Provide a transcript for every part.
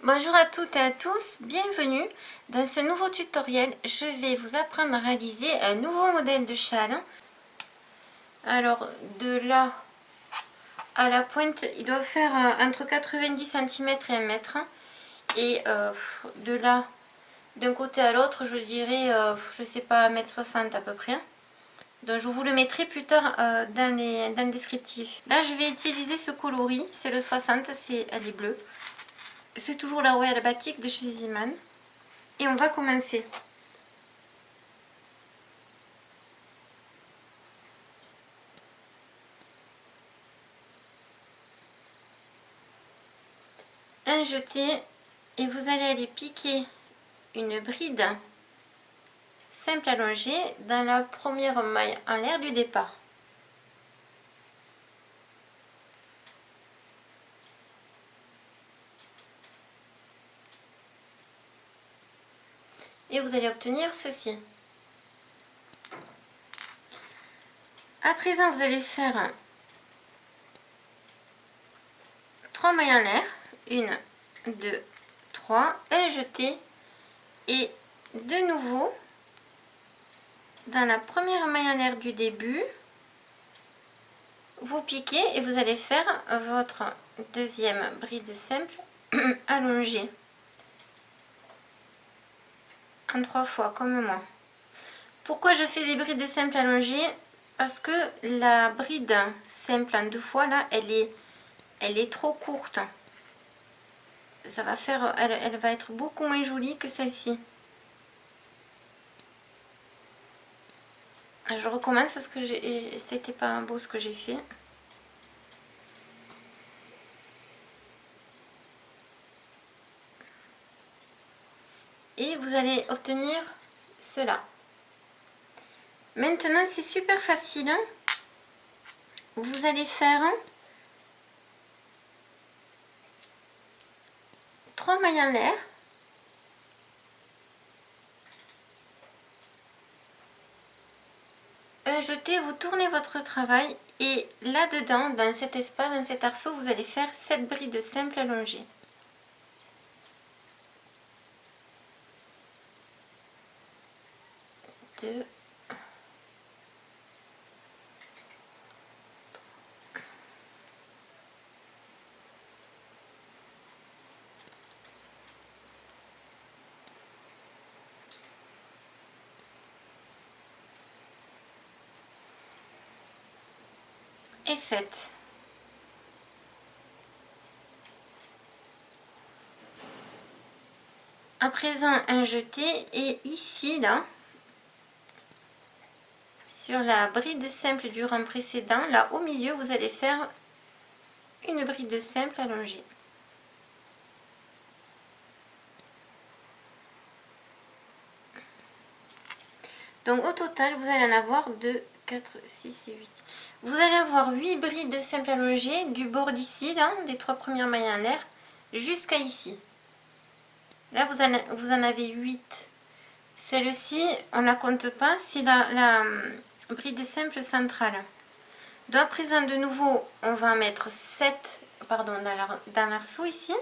Bonjour à toutes et à tous, bienvenue. Dans ce nouveau tutoriel, je vais vous apprendre à réaliser un nouveau modèle de châle. Alors, de là à la pointe, il doit faire entre 90 cm et 1 mètre. Et de là, d'un côté à l'autre, je dirais, je sais pas, 1,60 m à peu près. Donc je vous le mettrai plus tard dans le descriptif. Là, je vais utiliser ce coloris, c'est le 60, elle est bleue. C'est toujours la Royal Batik de chez Ziman. Et on va commencer. Un jeté et vous allez aller piquer une bride simple allongée dans la première maille en l'air du départ. Et vous allez obtenir ceci. À présent, vous allez faire 3 mailles en l'air, 1, 2, 3, un jeté et de nouveau dans la première maille en l'air du début, vous piquez et vous allez faire votre deuxième bride simple allongée en 3 fois comme moi. Pourquoi je fais des brides simples allongées? Parce que la bride simple en 2 fois là, elle est trop courte. Ça va faire, elle va être beaucoup moins jolie que celle-ci. Je recommence parce que c'était pas beau ce que j'ai fait. Et vous allez obtenir cela. Maintenant, c'est super facile. Vous allez faire 3 mailles en l'air. Un jeté, vous tournez votre travail et là-dedans, dans cet espace, dans cet arceau, vous allez faire 7 brides simples allongées. Deux. Et 7. À présent, un jeté et ici, là, sur la bride simple du rang précédent, là au milieu, vous allez faire une bride simple allongée. Donc au total, vous allez en avoir 2, 4, 6 et 8. Vous allez avoir 8 brides simples allongées du bord d'ici, là, des 3 premières mailles en l'air, jusqu'à ici. Là, vous en avez 8. Celle-ci, on ne la compte pas, c'est la bride simple centrale. Donc à présent, de nouveau, on va en mettre 7 pardon, dans l'arceau ici.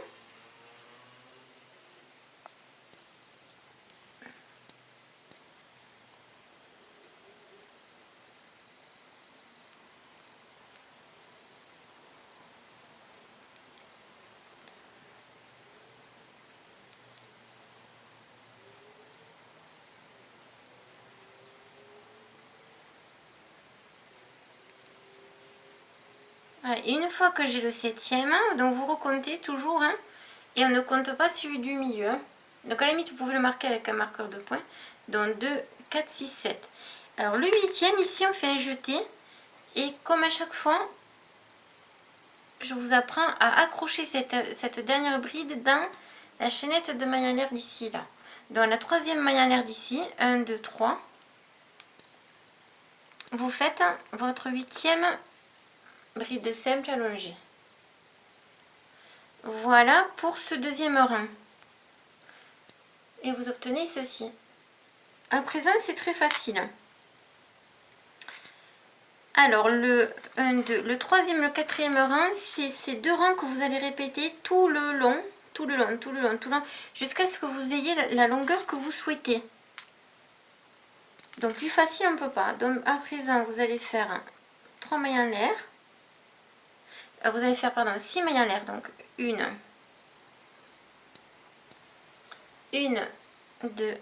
Et une fois que j'ai le 7e, donc vous recomptez toujours, hein, et on ne compte pas celui du milieu. Hein. Donc à la limite, vous pouvez le marquer avec un marqueur de points. Donc 2, 4, 6, 7. Alors le 8e, ici on fait un jeté. Et comme à chaque fois, je vous apprends à accrocher cette dernière bride dans la chaînette de maille en l'air d'ici, là. Dans la 3e maille en l'air d'ici, 1, 2, 3. Vous faites votre 8e bride simple allongée. Voilà pour ce deuxième rang. Et vous obtenez ceci. À présent, c'est très facile. Alors, le 1, 2, le 3e, le 4e rang, c'est ces 2 rangs que vous allez répéter tout le long tout le long, tout le long, tout le long, jusqu'à ce que vous ayez la longueur que vous souhaitez. Donc plus facile on ne peut pas. Donc à présent vous allez faire 3 mailles en l'air. Vous allez faire, pardon, 6 mailles en l'air. Donc 1, 2,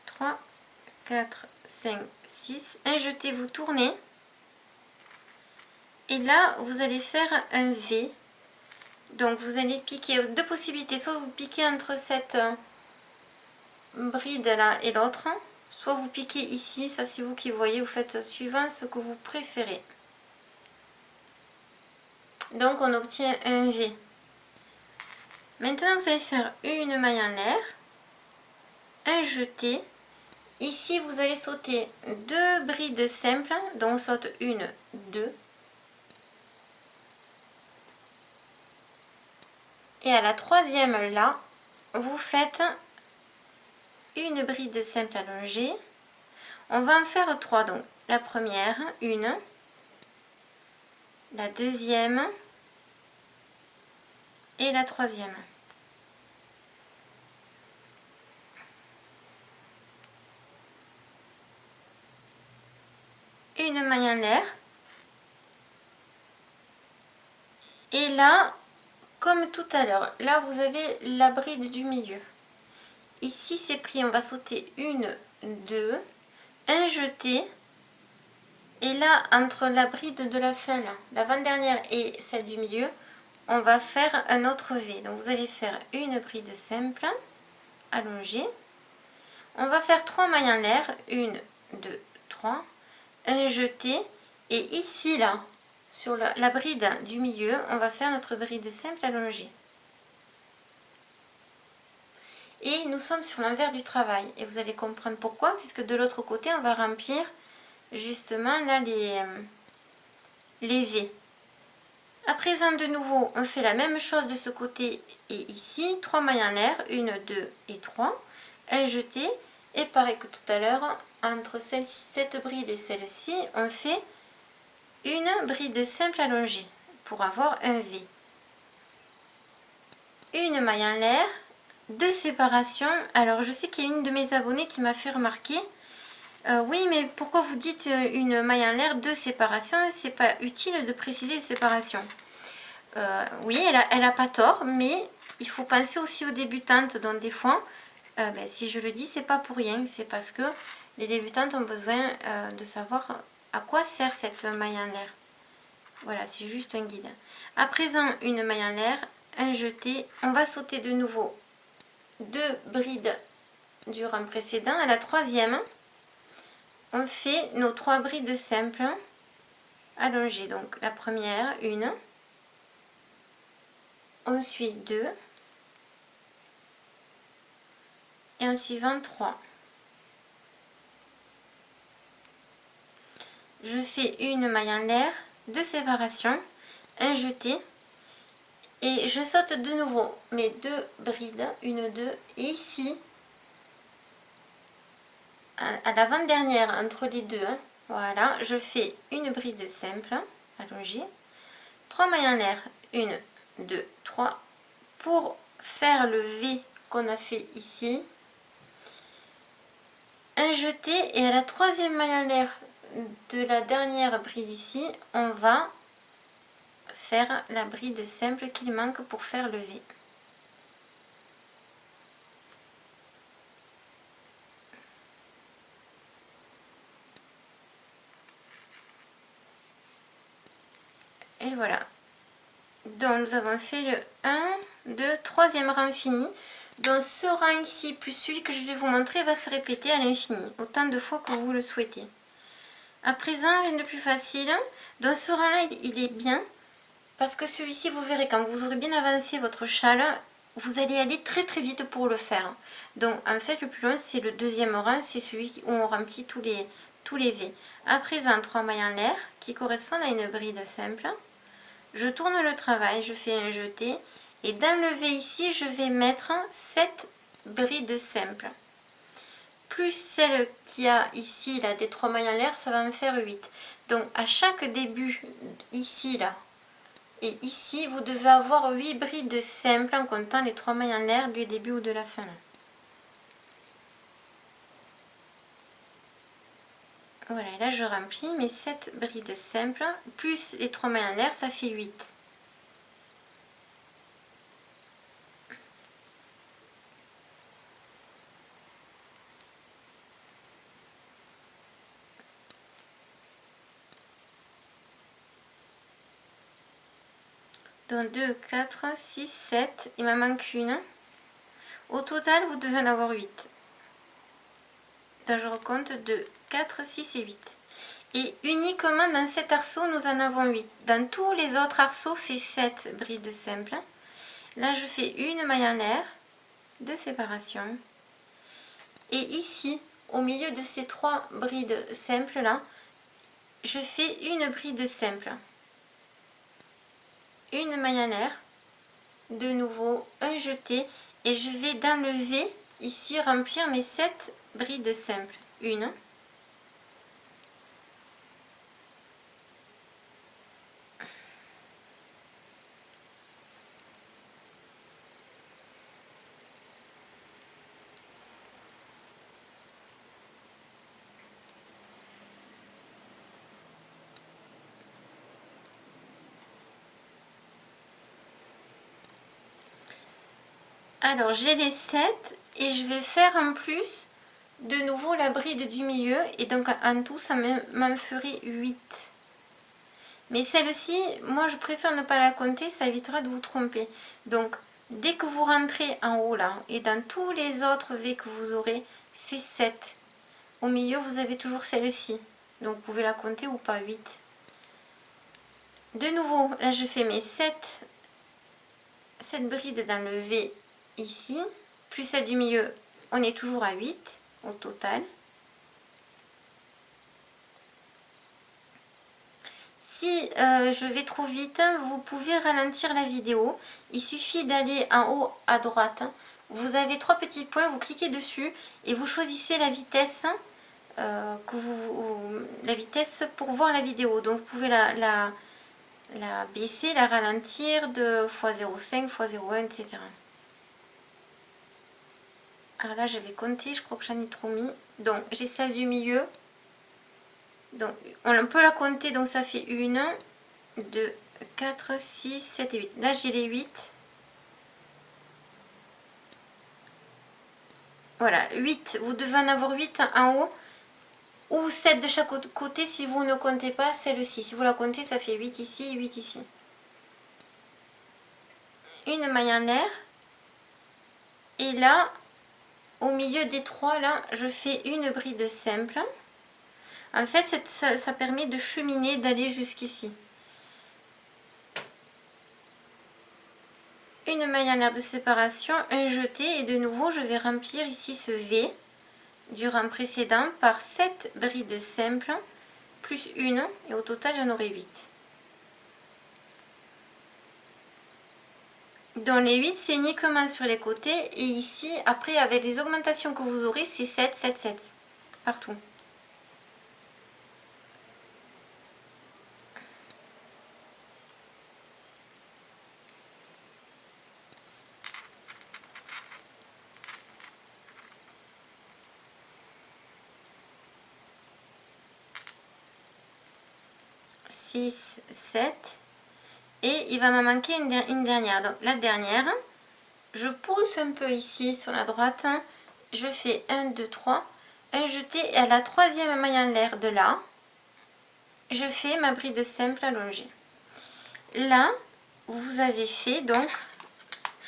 3, 4, 5, 6. Un jeté, vous tournez. Et là, vous allez faire un V. Donc vous allez piquer, deux possibilités. Soit vous piquez entre cette bride là et l'autre. Soit vous piquez ici. Ça c'est vous qui voyez. Vous faites suivant ce que vous préférez. Donc on obtient un V. Maintenant vous allez faire une maille en l'air. Un jeté. Ici vous allez sauter 2 brides simples. Donc on saute 1, 2. Et à la troisième là, vous faites une bride simple allongée. On va en faire 3. Donc la première, une, la deuxième et la troisième. Une maille en l'air. Et là, comme tout à l'heure, là vous avez la bride du milieu. Ici c'est pris, on va sauter 1, 2, un jeté. Et là, entre la bride de la fin, l'avant-dernière et celle du milieu, on va faire un autre V. Donc vous allez faire une bride simple, allongée. On va faire 3 mailles en l'air, 1, 2, 3, un jeté. Et ici, là, sur la bride du milieu, on va faire notre bride simple allongée. Et nous sommes sur l'envers du travail. Et vous allez comprendre pourquoi, puisque de l'autre côté, on va remplir justement là les V. À présent, de nouveau, on fait la même chose de ce côté et ici. 3 mailles en l'air, 1, 2 et 3. Un jeté. Et pareil que tout à l'heure, entre cette bride et celle-ci, on fait une bride simple allongée pour avoir un V. Une maille en l'air, 2 séparations. Alors, je sais qu'il y a une de mes abonnées qui m'a fait remarquer. Oui, mais pourquoi vous dites une maille en l'air, 2 séparations? C'est pas utile de préciser les séparations. Oui, elle a pas tort, mais il faut penser aussi aux débutantes. Donc des fois, si je le dis, c'est pas pour rien. C'est parce que les débutantes ont besoin de savoir à quoi sert cette maille en l'air. Voilà, c'est juste un guide. À présent, une maille en l'air, un jeté. On va sauter de nouveau 2 brides du rang précédent. À la troisième, on fait nos 3 brides simples allongées. Donc la première, une, ensuite 2 et en suivant 3. Je fais une maille en l'air, 2 séparations, un jeté et je saute de nouveau mes 2 brides, 1, 2 et ici à l'avant-dernière entre les deux, voilà, je fais une bride simple allongée, 3 mailles en l'air, 1, 2, 3 pour faire le V qu'on a fait ici, un jeté et à la troisième maille en l'air de la dernière bride ici, on va faire la bride simple qu'il manque pour faire le V. Et voilà. Donc nous avons fait le 1, 2, 3e rang fini. Donc ce rang ici plus celui que je vais vous montrer va se répéter à l'infini, autant de fois que vous le souhaitez. À présent, rien de plus facile. Donc ce rang là il est bien parce que celui-ci vous verrez quand vous aurez bien avancé votre châle, vous allez aller très très vite pour le faire. Donc en fait le plus long c'est le 2e rang, c'est celui où on remplit tous les V. À présent 3 mailles en l'air qui correspondent à une bride simple. Je tourne le travail, je fais un jeté et dans le V ici je vais mettre 7 brides simples. Plus celle qu'il y a ici là des 3 mailles en l'air, ça va me faire 8. Donc à chaque début ici là Et ici, vous devez avoir 8 brides simples en comptant les 3 mailles en l'air du début ou de la fin. Voilà, et là je remplis mes 7 brides simples, plus les 3 mailles en l'air, ça fait 8. Donc 2, 4, 6, 7, il m'en manque une. Au total, vous devez en avoir 8. Donc je recompte 2, 4, 6 et 8. Et uniquement dans cet arceau, nous en avons 8. Dans tous les autres arceaux, c'est 7 brides simples. Là, je fais une maille en l'air de séparation. Et ici, au milieu de ces 3 brides simples là, je fais une bride simple. Une maille en l'air, de nouveau un jeté, et je vais dans le V ici remplir mes 7 brides simples. Une, alors j'ai les 7 et je vais faire en plus de nouveau la bride du milieu, et donc en tout ça m'en ferait 8. Mais celle-ci, moi je préfère ne pas la compter, ça évitera de vous tromper. Donc dès que vous rentrez en haut là, et dans tous les autres V que vous aurez, c'est 7. Au milieu vous avez toujours celle-ci, donc vous pouvez la compter ou pas, 8. De nouveau, là je fais mes 7 brides dans le V ici, plus celle du milieu, on est toujours à 8 au total. Si je vais trop vite, vous pouvez ralentir la vidéo. Il suffit d'aller en haut à droite. Vous avez 3 petits points, vous cliquez dessus et vous choisissez la vitesse, la vitesse pour voir la vidéo. Donc vous pouvez la baisser, la ralentir de x0,5, x0,1, etc. Alors là, j'avais compté, je crois que j'en ai trop mis. Donc j'ai celle du milieu. Donc on peut la compter, donc ça fait 1, 2, 4, 6, 7 et 8. Là j'ai les 8. Voilà, 8, vous devez en avoir 8 en haut. Ou 7 de chaque côté si vous ne comptez pas celle-ci. Si vous la comptez, ça fait 8 ici, 8 ici. Une maille en l'air. Et là, au milieu des 3, là, je fais une bride simple. En fait, ça permet de cheminer, d'aller jusqu'ici. Une maille en l'air de séparation, un jeté, et de nouveau, je vais remplir ici ce V du rang précédent par 7 brides simples, plus une, et au total, j'en aurai 8. Donc les 8, c'est uniquement sur les côtés, et ici, après, avec les augmentations que vous aurez, c'est 7, 7, 7, partout. Six, 7, et il va me manquer une dernière. Donc la dernière, je pousse un peu ici sur la droite, je fais 1, 2, 3, un jeté, et à la troisième maille en l'air de là, je fais ma bride simple allongée. Là, vous avez fait, donc,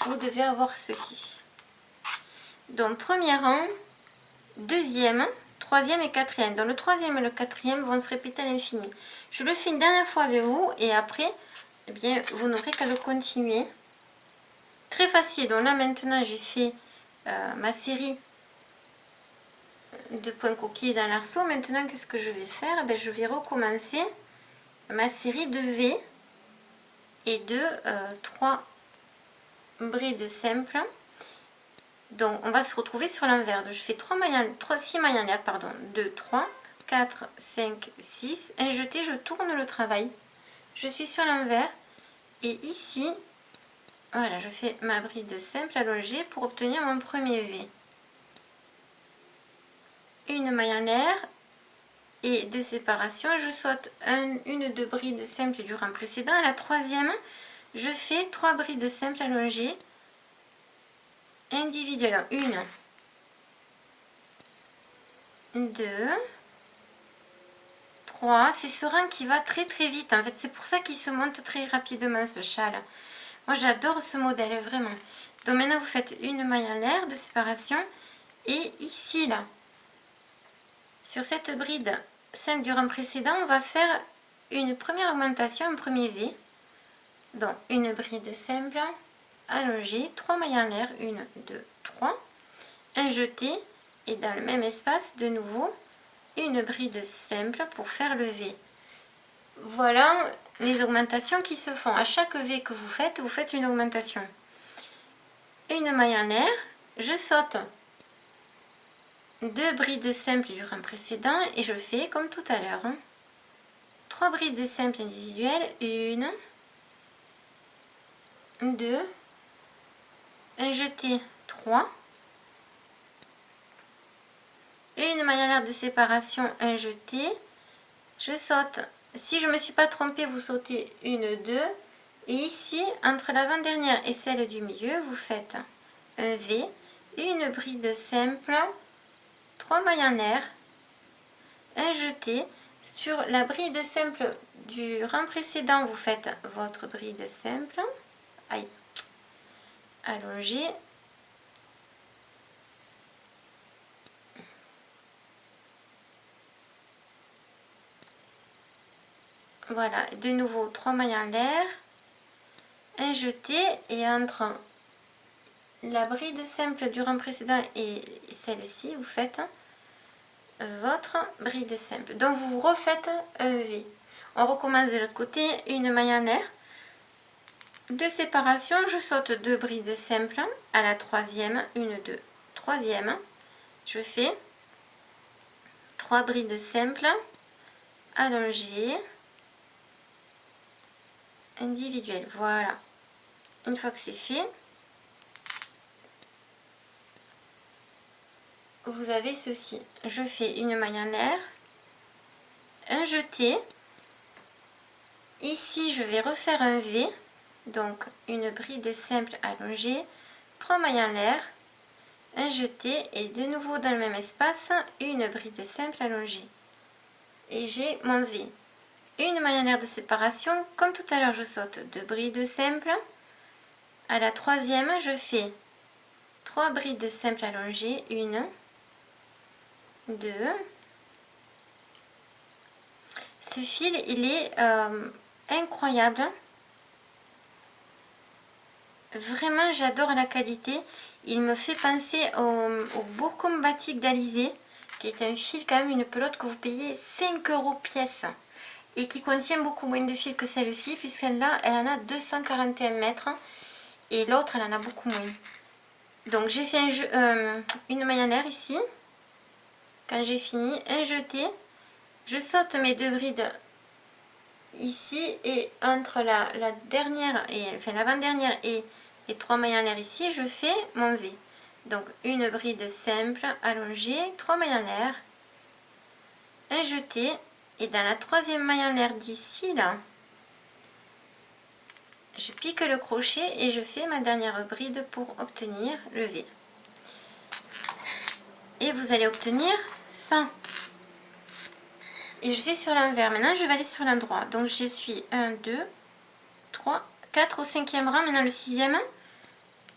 vous devez avoir ceci. Donc, premier rang, deuxième, troisième et quatrième. Donc, le troisième et le quatrième vont se répéter à l'infini. Je le fais une dernière fois avec vous, et après, eh bien, vous n'aurez qu'à le continuer. Très facile. Donc là, maintenant, j'ai fait ma série de points coquilles dans l'arceau. Maintenant, qu'est-ce que je vais faire? Je vais recommencer ma série de V et de 3 brides simples. Donc on va se retrouver sur l'envers. Je fais 6 mailles en l'air, pardon, 2, 3, 4, 5, 6, un jeté, je tourne le travail, je suis sur l'envers, Et ici, voilà, je fais ma bride simple allongée pour obtenir mon premier V. Une maille en l'air et de séparation, je saute une ou deux brides simples du rang précédent. À la troisième, je fais 3 brides simples allongées individuelles. 1, 2, 3. C'est ce rang qui va très très vite. En fait, c'est pour ça qu'il se monte très rapidement ce châle. Moi, j'adore ce modèle, vraiment. Donc maintenant, vous faites une maille en l'air de séparation. Et ici, là, sur cette bride simple du rang précédent, on va faire une première augmentation, un premier V. Donc, une bride simple allongée, 3 mailles en l'air, 1, 2, 3. Un jeté, et dans le même espace, de nouveau, une bride simple pour faire le V. Voilà les augmentations qui se font. À chaque V que vous faites une augmentation. Une maille en l'air, je saute 2 brides simples du rang précédent et je fais comme tout à l'heure. 3 brides simples individuelles, 1, 2, un jeté, 3, une maille en l'air de séparation, un jeté, je saute. Si je ne me suis pas trompée, vous sautez 1, 2, et ici, entre l'avant-dernière et celle du milieu, vous faites un V, une bride simple, 3 mailles en l'air, un jeté. Sur la bride simple du rang précédent, vous faites votre bride simple, aïe, allongée, voilà, de nouveau 3 mailles en l'air, un jeté, et entre la bride simple du rang précédent et celle-ci, vous faites votre bride simple. Donc vous refaites un V. On recommence de l'autre côté, une maille en l'air, de séparation, je saute 2 brides simples. À la troisième, 1, 2, troisième, je fais 3 brides simples allongées individuelles. Voilà. Une fois que c'est fait, vous avez ceci. Je fais une maille en l'air, un jeté. Ici, je vais refaire un V, donc une bride simple allongée, 3 mailles en l'air, un jeté, et de nouveau dans le même espace, une bride simple allongée. Et j'ai mon V. Une maille en l'air de séparation, comme tout à l'heure, je saute 2 brides simples. À la troisième, je fais 3 brides simples allongées, 1, 2. Ce fil, il est incroyable. Vraiment, j'adore la qualité. Il me fait penser au Bourcom Batik d'Alizé, qui est un fil, quand même, une pelote que vous payez 5 € pièce. Et qui contient beaucoup moins de fil que celle-ci, puisqu'elle elle en a 241 mètres. Et l'autre, elle en a beaucoup moins. Donc, j'ai fait une maille en l'air ici. Quand j'ai fini, un jeté. Je saute mes 2 brides ici, et entre la dernière et enfin l'avant-dernière et les 3 mailles en l'air ici, je fais mon V. Donc une bride simple allongée, 3 mailles en l'air, un jeté, et dans la troisième maille en l'air d'ici là, je pique le crochet et je fais ma dernière bride pour obtenir le V. Et vous allez obtenir ça. Et je suis sur l'envers. Maintenant, je vais aller sur l'endroit. Donc, je suis 1, 2, 3, 4 au 5e rang. Maintenant, le 6e.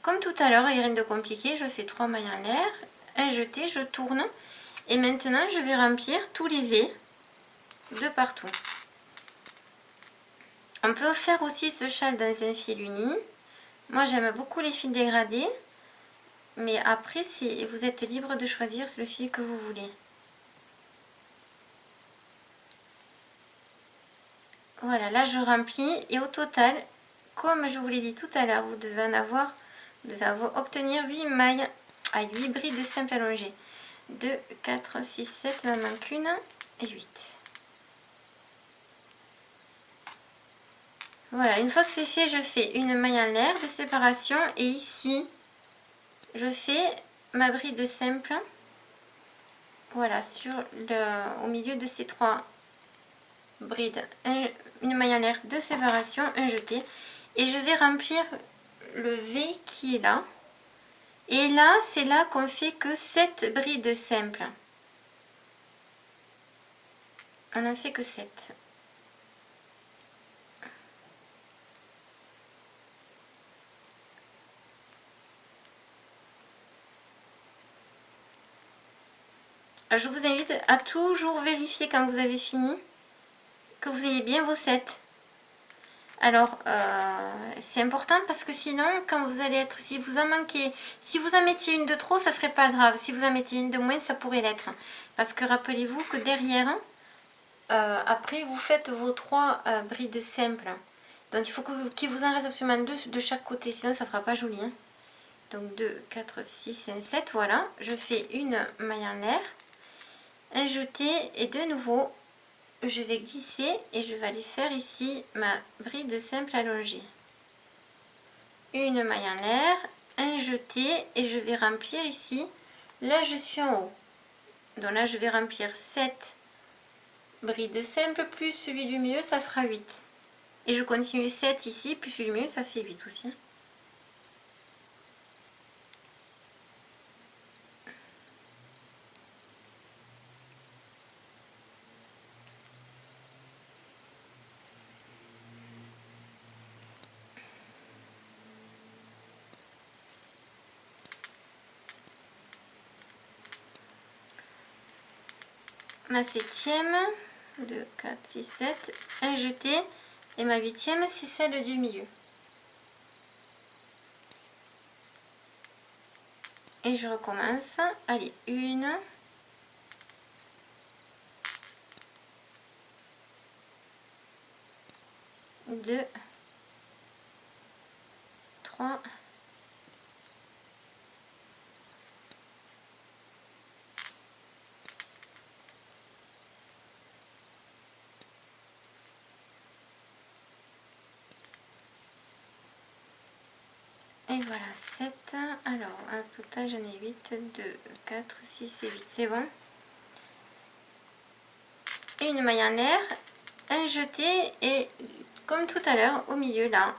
Comme tout à l'heure, il n'y a rien de compliqué. Je fais 3 mailles en l'air, un jeté, je tourne. Et maintenant, je vais remplir tous les V de partout. On peut faire aussi ce châle dans un fil uni. Moi, j'aime beaucoup les fils dégradés. Mais après, vous êtes libre de choisir le fil que vous voulez. Voilà, là je remplis, et au total, comme je vous l'ai dit tout à l'heure, vous devez obtenir 8 mailles à 8 brides simples allongées. 2, 4, 6, 7, il m'en manque une, et 8. Voilà, une fois que c'est fait, je fais une maille en l'air de séparation et ici je fais ma bride simple, voilà, au milieu de ces 3 brides, une maille en l'air de séparation, un jeté, et je vais remplir le V qui est là. Et là, c'est là qu'on fait que 7 brides simples. On n'en fait que 7. Je vous invite à toujours vérifier quand vous avez fini que vous ayez bien vos 7. Alors, c'est important parce que sinon, quand vous allez être, si vous en manquez, si vous en mettiez une de trop, ça serait pas grave. Si vous en mettiez une de moins, ça pourrait l'être. Parce que rappelez-vous que derrière, après, vous faites vos 3 brides simples. Donc, il faut qu'il vous en reste absolument 2 de chaque côté, sinon ça fera pas joli. Hein. Donc, 2, 4, 6, 5, 7, voilà. Je fais une maille en l'air, un jeté et de nouveau, je vais glisser et je vais aller faire ici ma bride simple allongée. Une maille en l'air, un jeté et je vais remplir ici. Là, je suis en haut. Donc là, je vais remplir 7 brides simples plus celui du milieu, ça fera 8. Et je continue 7 ici, plus celui du milieu, ça fait 8 aussi. Ma 7e, 2, 4, 6, 7, un jeté, et ma 8e, c'est celle du milieu. Et je recommence. Allez, 1, 2, 3, et voilà, 7. Alors, en total, j'en ai 8, 2, 4, 6 et 8. C'est bon. Une maille en l'air, un jeté et comme tout à l'heure, au milieu, là,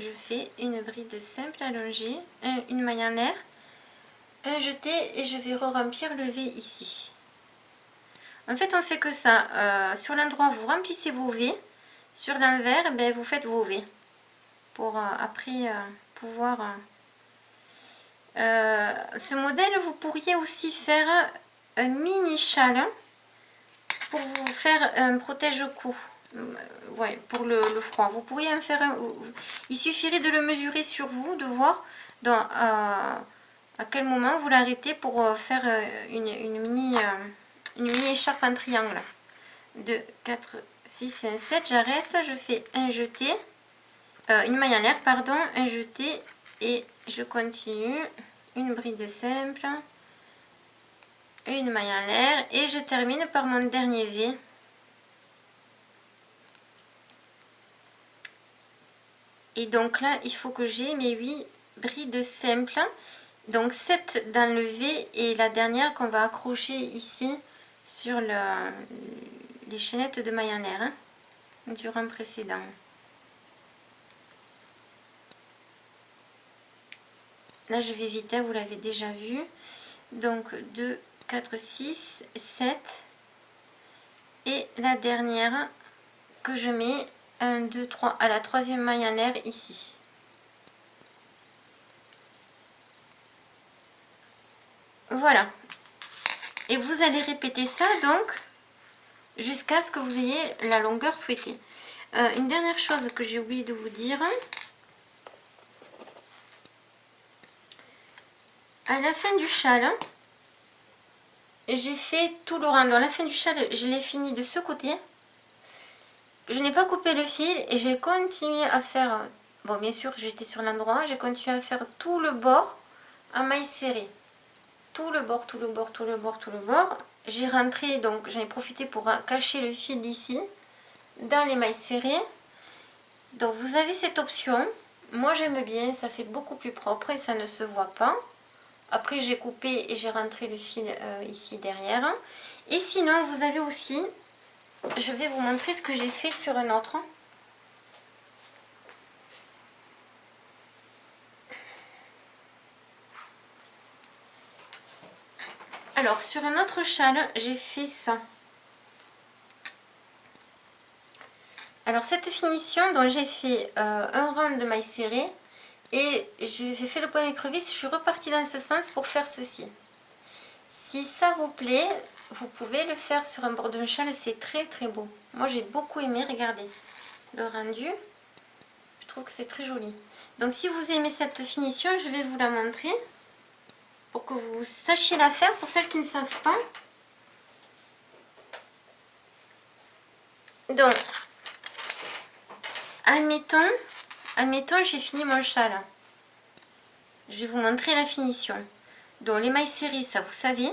je fais une bride simple allongée, une maille en l'air, un jeté et je vais re-remplir le V ici. En fait, on fait que ça. Sur l'endroit, vous remplissez vos V. Sur l'envers, ben, vous faites vos V. Pour après pouvoir... ce modèle, vous pourriez aussi faire un mini châle pour vous faire un protège-cou. Ouais, pour le froid. Vous pourriez en faire un... Il suffirait de le mesurer sur vous, de voir à quel moment vous l'arrêtez pour faire une mini écharpe en triangle. 2, 4, 6, 5, 7. J'arrête, je fais un jeté. Une maille en l'air, pardon, un jeté et je continue, une bride simple, une maille en l'air et je termine par mon dernier V. Et donc là, il faut que j'ai mes 8 brides simples, donc 7 dans le V et la dernière qu'on va accrocher ici sur les chaînettes de maille en l'air hein, du rang précédent. Là, je vais vite, hein, vous l'avez déjà vu. Donc, 2, 4, 6, 7. Et la dernière que je mets, 1, 2, 3, à la troisième maille en l'air ici. Voilà. Et vous allez répéter ça, donc, jusqu'à ce que vous ayez la longueur souhaitée. Une dernière chose que j'ai oublié de vous dire. À la fin du châle, j'ai fait tout le rang. Dans la fin du châle, je l'ai fini de ce côté. Je n'ai pas coupé le fil et j'ai continué à faire... Bon, bien sûr, j'étais sur l'endroit. J'ai continué à faire tout le bord en maille serrée. Tout le bord, tout le bord, tout le bord, tout le bord. J'ai rentré, donc j'en ai profité pour cacher le fil d'ici dans les mailles serrées. Donc vous avez cette option. Moi j'aime bien, ça fait beaucoup plus propre et ça ne se voit pas. Après j'ai coupé et j'ai rentré le fil ici derrière. Et sinon vous avez aussi, je vais vous montrer ce que j'ai fait sur un autre. Alors sur un autre châle, j'ai fait ça. Alors cette finition, dont j'ai fait un rang de mailles serrées et j'ai fait le point d'écrevisse, je suis repartie dans ce sens pour faire ceci. Si ça vous plaît, vous pouvez le faire sur un bord d'un châle, c'est très très beau. Moi j'ai beaucoup aimé, regardez le rendu, je trouve que c'est très joli. Donc si vous aimez cette finition, je vais vous la montrer pour que vous sachiez la faire pour celles qui ne savent pas. Donc, admettons j'ai fini mon châle. Je vais vous montrer la finition. Donc les mailles serrées, ça vous savez.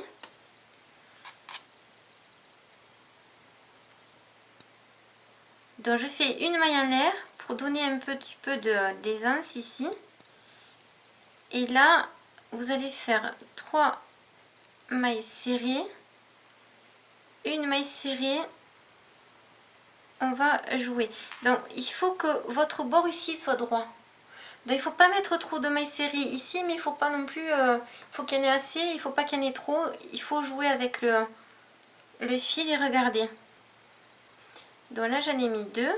Donc je fais une maille en l'air pour donner un petit peu d'aisance ici. Et là, vous allez faire 3 mailles serrées. Une maille serrée. On va jouer. Donc il faut que votre bord ici soit droit. Donc il ne faut pas mettre trop de mailles serrées ici, mais il ne faut pas non plus, il faut qu'il y en ait assez, il ne faut pas qu'il y en ait trop. Il faut jouer avec le fil et regarder. Donc là j'en ai mis 2.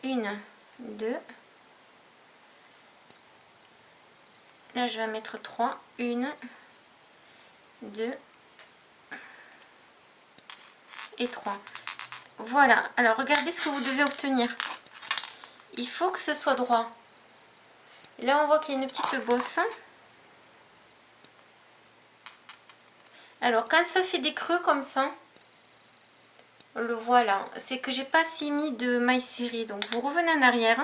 1, 2. Là je vais mettre 3. 1, 2 et 3. Voilà, alors regardez ce que vous devez obtenir. Il faut que ce soit droit. Là on voit qu'il y a une petite bosse. Alors quand ça fait des creux comme ça, le voilà, c'est que j'ai pas assez mis de mailles serrées. Donc vous revenez en arrière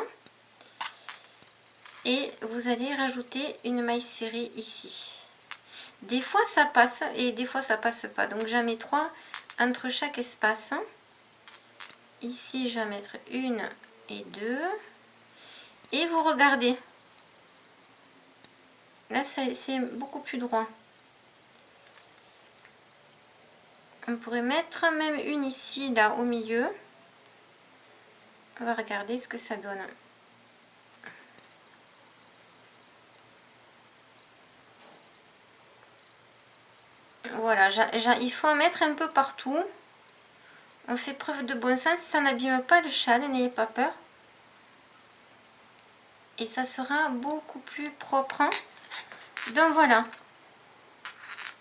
et vous allez rajouter une maille serrée ici. Des fois ça passe et des fois ça passe pas. Donc j'en mets 3 entre chaque espace. Ici je vais mettre 1 et 2. Et vous regardez. Là c'est beaucoup plus droit. On pourrait mettre même une ici, là, au milieu. On va regarder ce que ça donne. Voilà, il faut en mettre un peu partout. On fait preuve de bon sens, ça n'abîme pas le châle, n'ayez pas peur. Et ça sera beaucoup plus propre. Donc voilà.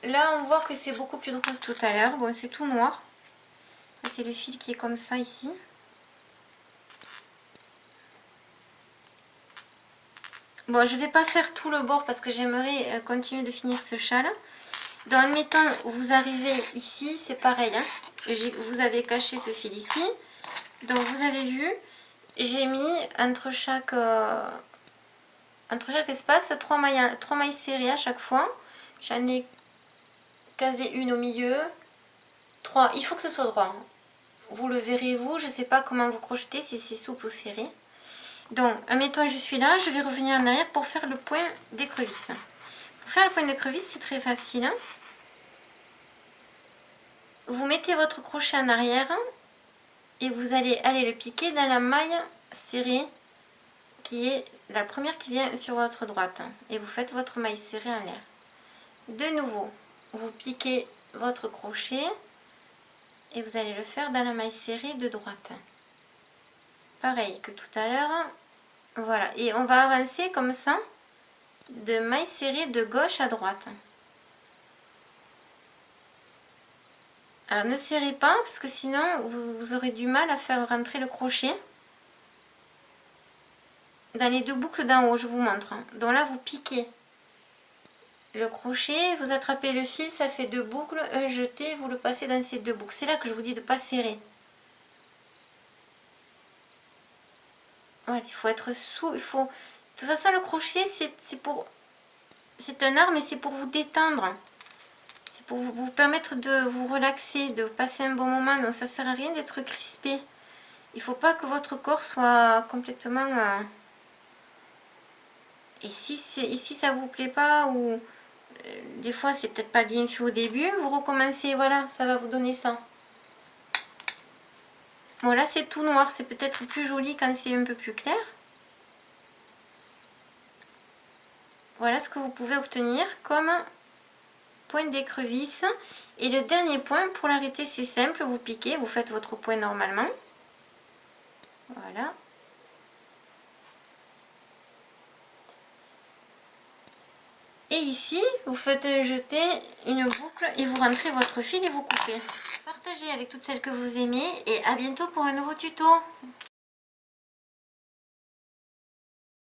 Là, on voit que c'est beaucoup plus drôle que tout à l'heure. Bon, c'est tout noir. C'est le fil qui est comme ça ici. Bon, je ne vais pas faire tout le bord parce que j'aimerais continuer de finir ce châle. Donc, admettons, vous arrivez ici, c'est pareil. Hein. Vous avez caché ce fil ici. Donc, vous avez vu, j'ai mis entre chaque espace 3 mailles serrées à chaque fois. J'en ai casé une au milieu. 3, il faut que ce soit droit. Vous le verrez vous, je ne sais pas comment vous crochetez, si c'est souple ou serré. Donc, admettons, je suis là, je vais revenir en arrière pour faire le point d'écrevisse. Pour faire le point d'écrevisse, c'est très facile. Hein. Vous mettez votre crochet en arrière et vous allez aller le piquer dans la maille serrée qui est la première qui vient sur votre droite. Et vous faites votre maille serrée en l'air. De nouveau, vous piquez votre crochet et vous allez le faire dans la maille serrée de droite. Pareil que tout à l'heure. Voilà, et on va avancer comme ça de maille serrée de gauche à droite. Alors ne serrez pas parce que sinon vous aurez du mal à faire rentrer le crochet dans les 2 boucles d'en haut, je vous montre. Donc là vous piquez le crochet, vous attrapez le fil, ça fait 2 boucles, un jeté, vous le passez dans ces 2 boucles. C'est là que je vous dis de ne pas serrer. Voilà, il faut être sous, il faut... De toute façon le crochet c'est un art mais c'est pour vous détendre. C'est pour vous permettre de vous relaxer, de passer un bon moment. Donc ça sert à rien d'être crispé. Il faut pas que votre corps soit complètement... Et si ici ça vous plaît pas, ou des fois c'est peut-être pas bien fait au début, vous recommencez, voilà, ça va vous donner ça. Bon là c'est tout noir, c'est peut-être plus joli quand c'est un peu plus clair. Voilà ce que vous pouvez obtenir comme point d'écrevisse. Et le dernier point, pour l'arrêter c'est simple, vous piquez, vous faites votre point normalement. Voilà. Et ici, vous faites jeter une boucle et vous rentrez votre fil et vous coupez. Partagez avec toutes celles que vous aimez et à bientôt pour un nouveau tuto.